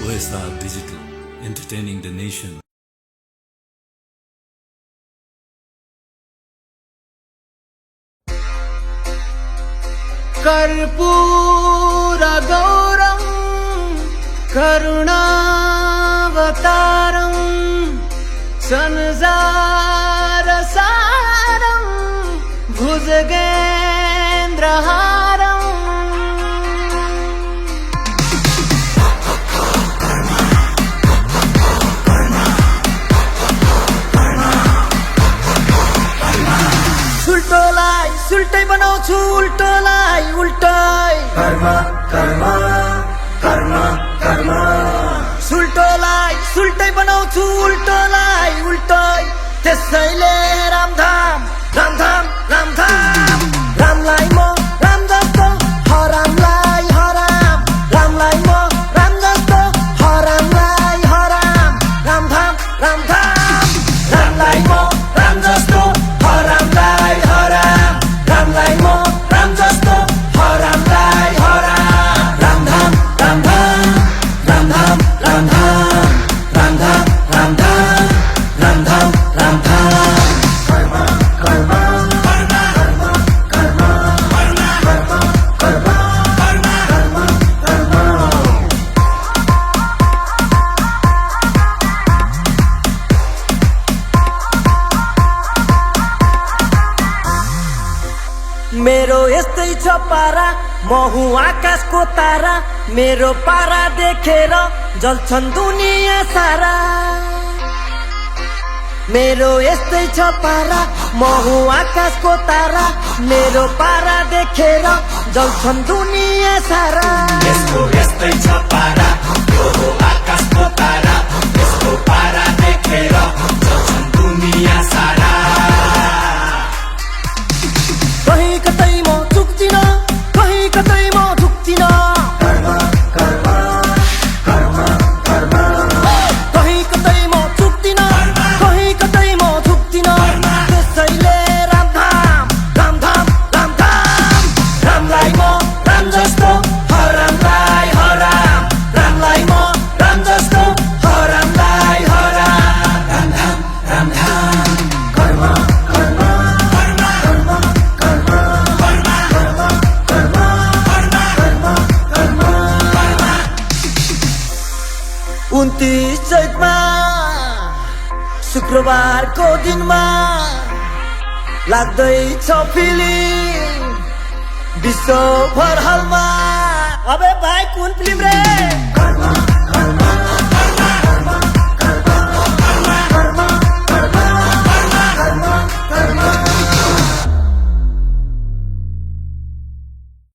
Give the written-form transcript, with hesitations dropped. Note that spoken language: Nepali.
OSR Digital, entertaining the nation. कर्पूरगौरं करुणावतारं संसारसारं भुजगेन्द्रहारम् उल्टोलाई सुल्टै बनाउँछु उल्टोलाई उल्टै कर्म कर्म कर्म कर्म सुल्टोलाई सुल्टै बनाउँछु उल्टोलाई उल्टै त्यसैले रामधाम रामधाम रामधाम रामलाई म राम जस्तो हरामलाई हराम रामलाई म राम जस्तो हरामलाई हराम रामधाम रामधाम रामलाई म राम जस्तो हरामलाई हराम रामलाई म राम जस्तो हरामलाई हराम रामधाम रामधाम रामधाम रामधाम रामधाम रामधाम रामधाम रामधाम कर्म कर्म कर्म कर्म कर्म कर्म कर्म मेरो यस्तै छ पारा म हुँ आकाशको तारा मेरो पारा देखेर जल्छन् दुनिया सारा मेरो यस्तै छ पारा म हुँ आकाशको तारा मेरो पारा देखेर जल्छन् दुनिया सारा यसको यस्तै छ पारा यो हो आकाशको तारा यसको पारा देखेर जल्छन् दुनिया सारा कहीँ कतै म चुक्दिन कहीँ कतै म झुक्दिन कर्म कर्म कर्म कर्म कहीँ कतै म चुक्दिन कहीँ कतै म झुक्दिन त्यसैले रामधाम रामधाम रामधाम रामलाई म राम जस्तो हरामलाई हराम रामलाई म राम जस्तो हरामलाई हराम रामधाम रामधाम कर्म कर्म कर्म कर्म कर्म कर्म कर्म कर्म कर्म कर्म 29 चैतमा शुक्रबारको दिनमा लाग्दैछ फिल्म विश्वभर हलमा अबे भाइ कुन फिल्म रे